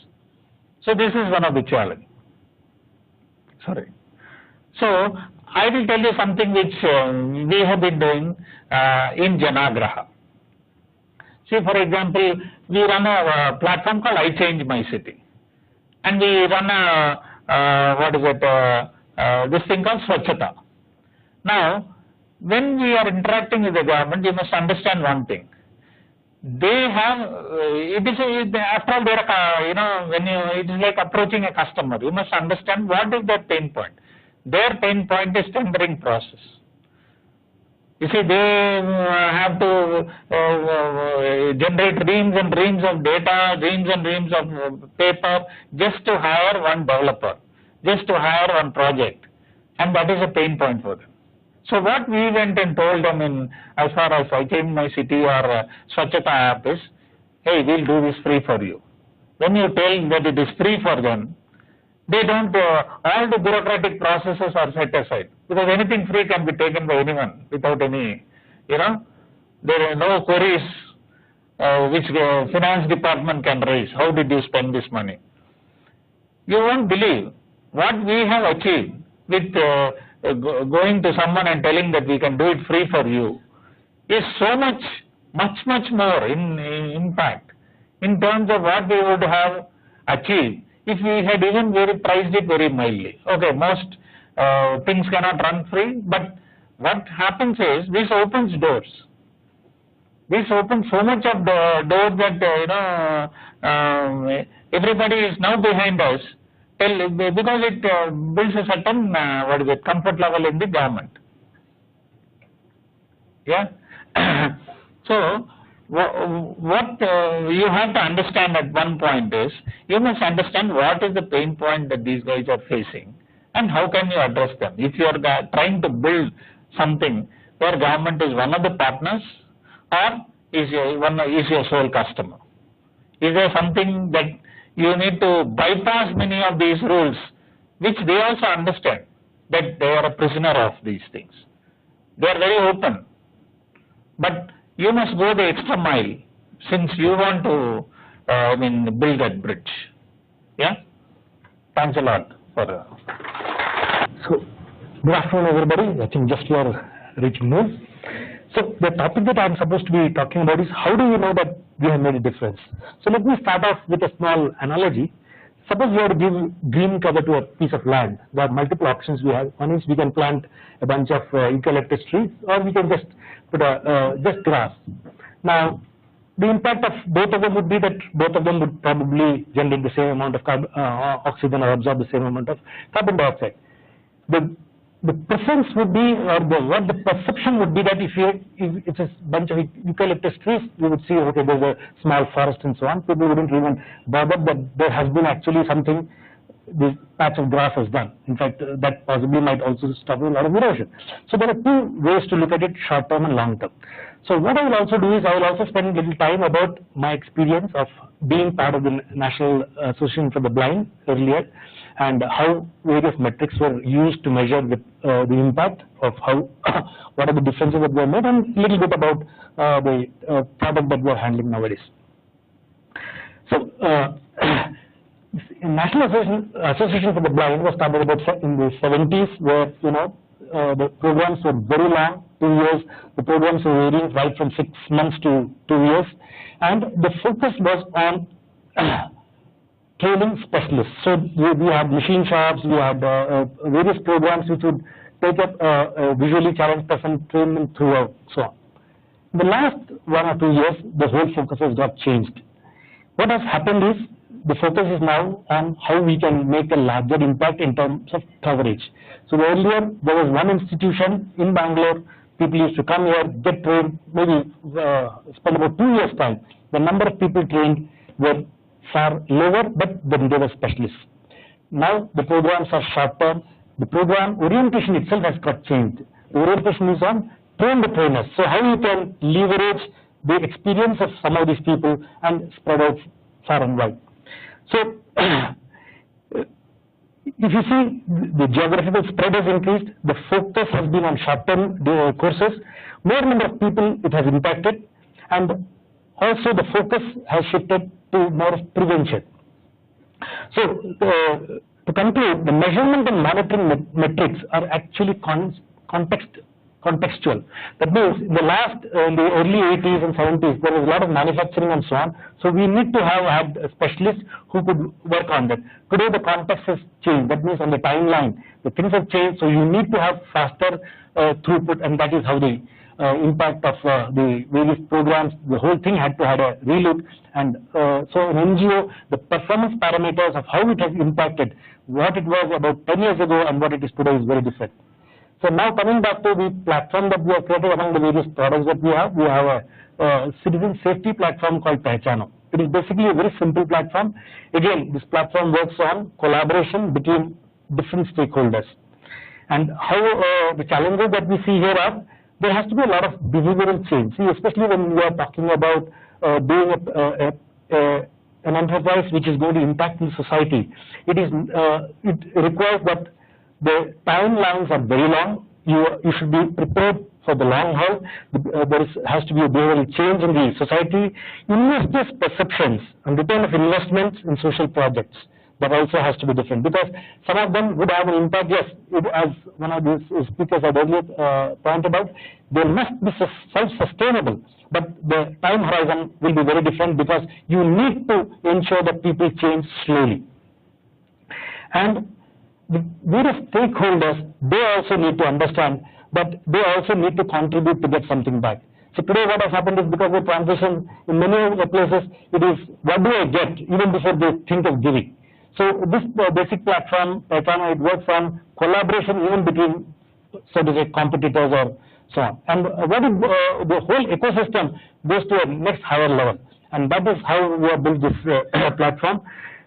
So this is one of the challenges. Sorry. So I will tell you something which we have been doing in Janagraha. See, for example, we run a platform called I Change My City, and we run this thing called Swachhata. Now, when we are interacting with the government, you must understand one thing. They have after all, it is like approaching a customer. You must understand what is their pain point. Their pain point is tendering process. You see, they have to generate reams and reams of data, reams and reams of paper, just to hire one developer, just to hire one project, and that is a pain point for them. So what we went and told them in, as far as I Change My City or Swachhata app is, hey, we'll do this free for you. When you tell that it is free for them, they don't, all the bureaucratic processes are set aside, because anything free can be taken by anyone without any, there are no queries which the finance department can raise. How did you spend this money? You won't believe what we have achieved with going to someone and telling that we can do it free for you is so much more in impact in terms of what we would have achieved if we had even priced it very mildly. Okay, most things cannot run free, but what happens is this opens doors. This opens so much of the doors that everybody is now behind us, because it builds a certain comfort level in the government. Yeah. So what you have to understand at one point is, you must understand what is the pain point that these guys are facing and how can you address them. If you are trying to build something where government is one of the partners, or is your sole customer? Is there something that you need to bypass many of these rules, which they also understand that they are a prisoner of these things. They are very open, but you must go the extra mile since you want to build that bridge. Yeah? Thanks a lot for So, good afternoon everybody. I think just you are reaching noon. So the topic that I am supposed to be talking about is, how do you know that we have made a difference? So let me start off with a small analogy. Suppose you have to give green cover to a piece of land. There are multiple options we have. One is we can plant a bunch of eucalyptus trees, or we can just put just grass. Now, the impact of both of them would be that both of them would probably generate the same amount of oxygen, or absorb the same amount of carbon dioxide. The preference would be, or what the perception would be, that if it's a bunch of eucalyptus trees, you would see, okay, there's a small forest and so on. People wouldn't even bother that there has been actually something this patch of grass has done. In fact, that possibly might also stop a lot of erosion. So there are two ways to look at it, short term and long term. So what I will also do is, I will also spend a little time about my experience of being part of the National Association for the Blind earlier, and how various metrics were used to measure the impact of what are the differences that were made, and a little bit about the product that we are handling nowadays. So, National Association for the Blind was started about in the 70s, where the programs were very long, 2 years. The programs were varying right from 6 months to 2 years, and the focus was on training specialists. So we had machine shops, we had various programs which would take up a visually challenged person, train them throughout, so on. In the last 1 or 2 years, the whole focus has got changed. What has happened is, the focus is now on how we can make a larger impact in terms of coverage. So earlier, there was one institution in Bangalore. People used to come here, get trained, maybe spend about 2 years' time. The number of people trained were far lower, but then they were specialists. Now the programs are short term. The program orientation itself has got changed. The orientation is on train the trainers. So how you can leverage the experience of some of these people and spread out far and wide. So if you see, the geographical spread has increased, the focus has been on short-term courses, more number of people it has impacted, and also the focus has shifted to more of prevention. So, to conclude, the measurement and monitoring metrics are actually contextual. That means in the early 80s and 70s, there was a lot of manufacturing and so on. So we need to have had specialists who could work on that. Today the context has changed. That means on the timeline, the things have changed. So you need to have faster throughput, and that is how the impact of the various programs, the whole thing had to have a relook. And so in NGO, the performance parameters of how it has impacted what it was about 10 years ago and what it is today is very different. So now coming back to the platform that we have created among the various products that we have a citizen safety platform called Pehchano. It is basically a very simple platform. Again, this platform works on collaboration between different stakeholders. And how the challenges that we see here are, there has to be a lot of behavioral change. See, especially when we are talking about doing an enterprise which is going to impact the society, it requires that the timelines are very long. You should be prepared for the long haul. There has to be a behavioral change in the society. Investors' perceptions and return of investments in social projects, that also has to be different, because some of them would have an impact. Yes, as one of the speakers had earlier pointed out, they must be self-sustainable, but the time horizon will be very different, because you need to ensure that people change slowly. And the various stakeholders, they also need to understand that they also need to contribute to get something back. So today what has happened is, because of transition, in many of the places, it is what do I get even before they think of giving. So this basic platform, it works on collaboration even between, so to say, competitors or so on. And the whole ecosystem goes to a next higher level. And that is how we have built this platform.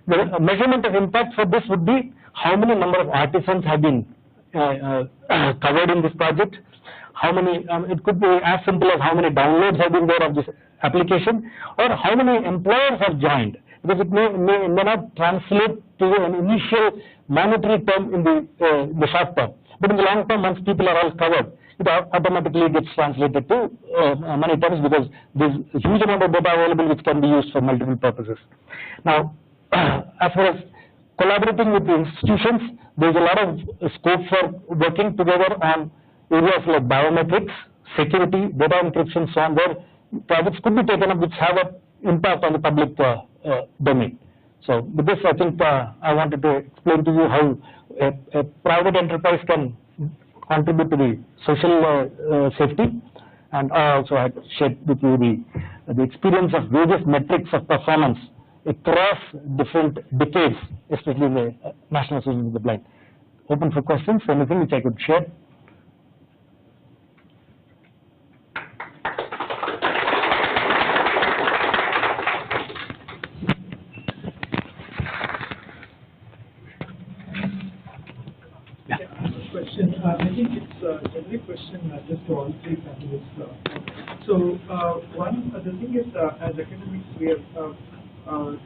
The measurement of impact for this would be how many number of artisans have been covered in this project, how many, it could be as simple as how many downloads have been there of this application, or how many employers have joined, because it may not translate to an initial monetary term in the short term, but in the long term, once people are all covered, it automatically gets translated to money terms, because there's a huge amount of data available which can be used for multiple purposes. Now, as far as collaborating with the institutions, there's a lot of scope for working together on areas like biometrics, security, data encryption, so on, where projects could be taken up which have an impact on the public domain. So with this, I think I wanted to explain to you how a private enterprise can contribute to the social safety, and I also had shared with you the experience of various metrics of performance across different decades, especially in the National Association of the Blind. Open for questions, anything which I could share. Question. I think it's a general question just to all three panelists. So the thing is, as academics, we are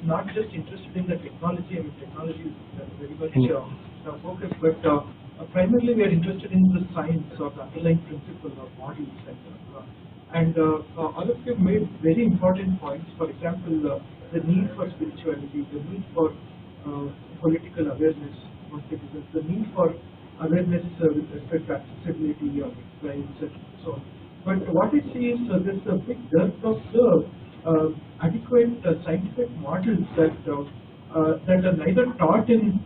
not just interested in the technology. I mean, technology is very much focused, but primarily we are interested in the science or the underlying principle of models. And all of you made very important points. For example, the need for spirituality, the need for political awareness among citizens, the need for awareness with respect to accessibility of rights and so on. But what I see is there's a big dearth of the adequate scientific models that are neither taught in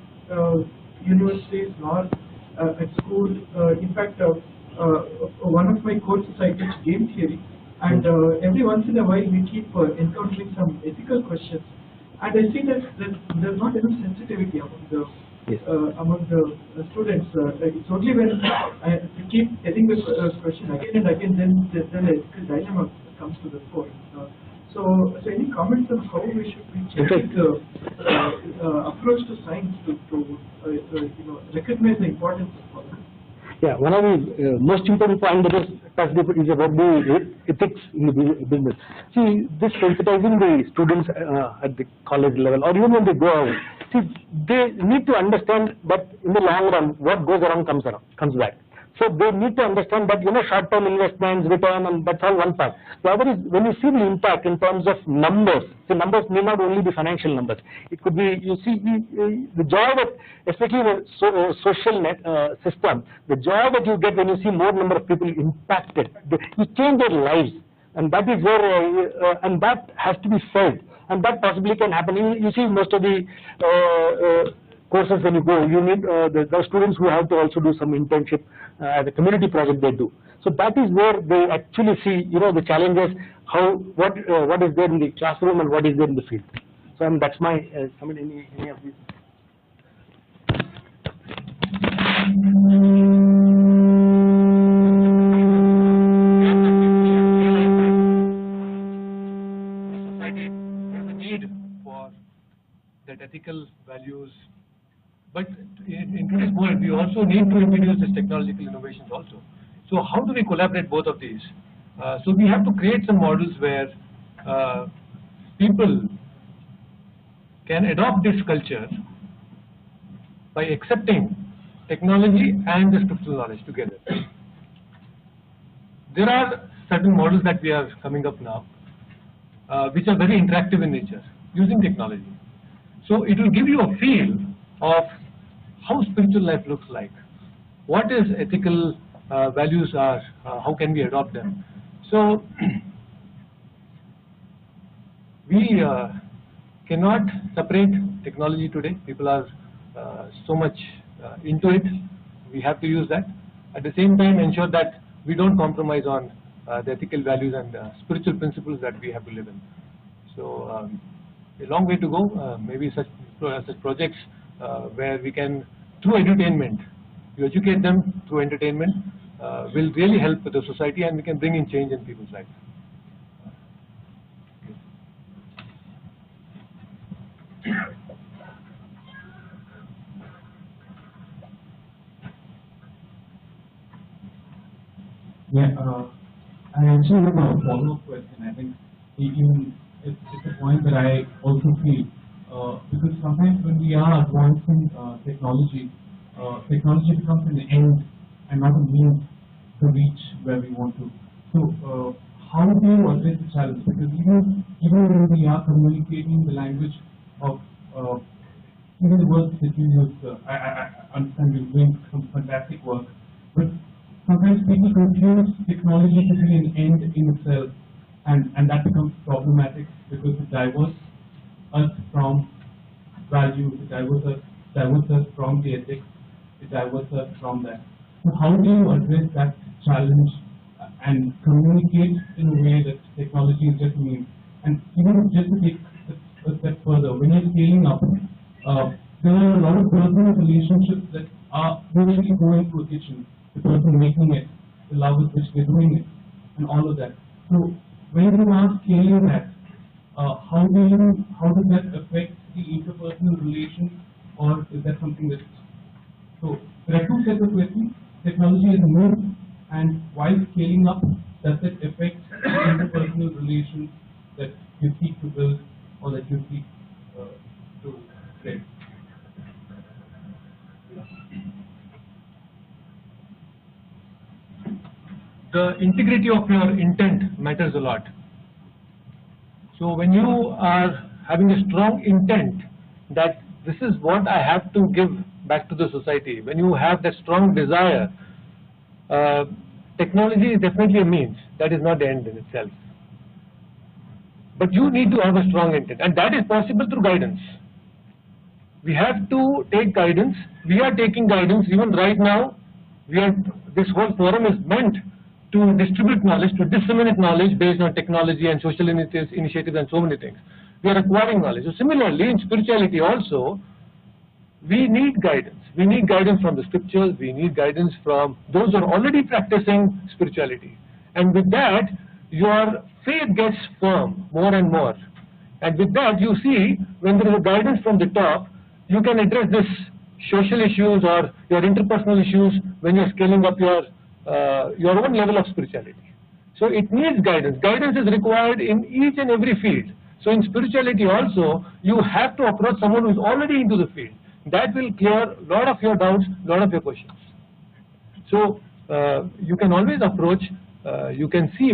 universities nor at school. In fact, one of my courses I teach game theory, and every once in a while we keep encountering some ethical questions, and I see that there's not enough sensitivity among the students. It's only when I keep getting this question again and again, then the ethical dilemma comes to the fore. So any comments on how we should be changing the approach to science to recognize the importance of politics? Yeah, one of the most important points that is touched is about the ethics in the business. See, this sensitizing the students at the college level, or even when they go out, see, they need to understand that in the long run, what goes around comes back. So they need to understand that, short-term investments, return, and that's all one part. The other is, when you see the impact in terms of numbers, the numbers may not only be financial numbers. It could be, you see, the joy that, especially in a social net system, the joy that you get when you see more number of people impacted, you change their lives. And that is where, and that has to be felt. And that possibly can happen. You see, most of the courses when you go, you need the students who have to also do some internship as a community project they do. So that is where they actually see, the challenges, what is there in the classroom and what is there in the field. So that's my any of these. That ethical values, but in today's world we also need to introduce this technological innovations also. So how do we collaborate both of these? So we have to create some models where people can adopt this culture by accepting technology and the scriptural knowledge together. There are certain models that we are coming up now which are very interactive in nature using technology. So it will give you a feel of how spiritual life looks like, what is ethical values are, how can we adopt them. So we cannot separate technology today. People are so much into it. We have to use that. At the same time, ensure that we don't compromise on the ethical values and spiritual principles that we have to live in. So a long way to go. Maybe such projects where we can, through edutainment, you educate them through entertainment, will really help the society, and we can bring in change in people's lives. Yeah, I actually have a follow-up question. I think it's a point that I also feel, because sometimes when we are advancing technology, technology becomes an end and not a means to reach where we want to. So how do you address the challenge? Because even when we are communicating the language of even the words that you use, I understand you're doing some fantastic work, but sometimes people confuse technology to be an end in itself, and that becomes problematic because it diverts us from values, it diverts us from the ethics, it diverts us from that. So how do you address that challenge and communicate in a way that technology is just a means? And even just to take a step further, when you're scaling up, there are a lot of personal relationships that are really going to a kitchen. The person making it, the love with which they're doing it, and all of that. So when you are scaling that, how does that affect the interpersonal relations, or is that something that? So there are two sets of questions: technology is a means, and while scaling up, does it affect the interpersonal relations that you seek to build or that you seek to create? The integrity of your intent matters a lot. So when you are having a strong intent that this is what I have to give back to the society, when you have that strong desire, technology is definitely a means, that is not the end in itself. But you need to have a strong intent, and that is possible through guidance. We have to take guidance. We are taking guidance even right now. This whole forum is meant to distribute knowledge, to disseminate knowledge based on technology and social initiatives and so many things. We are acquiring knowledge. So similarly, in spirituality also, we need guidance. We need guidance from the scriptures. We need guidance from those who are already practicing spirituality. And with that, your faith gets firm more and more. And with that, you see, when there is a guidance from the top, you can address this social issues or your interpersonal issues when you're scaling up your own level of spirituality. So it needs guidance. Guidance is required in each and every field. So in spirituality also, you have to approach someone who is already into the field. That will clear a lot of your doubts, a lot of your questions. So you can always approach, you can see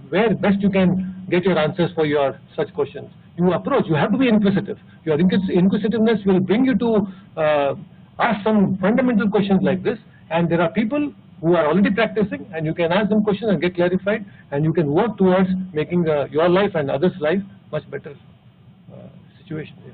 where best you can get your answers for your such questions. You approach, you have to be inquisitive. Your inquisitiveness will bring you to ask some fundamental questions like this, and there are people who are already practicing, and you can ask them questions and get clarified, and you can work towards making your life and others' life much better situation. Yeah.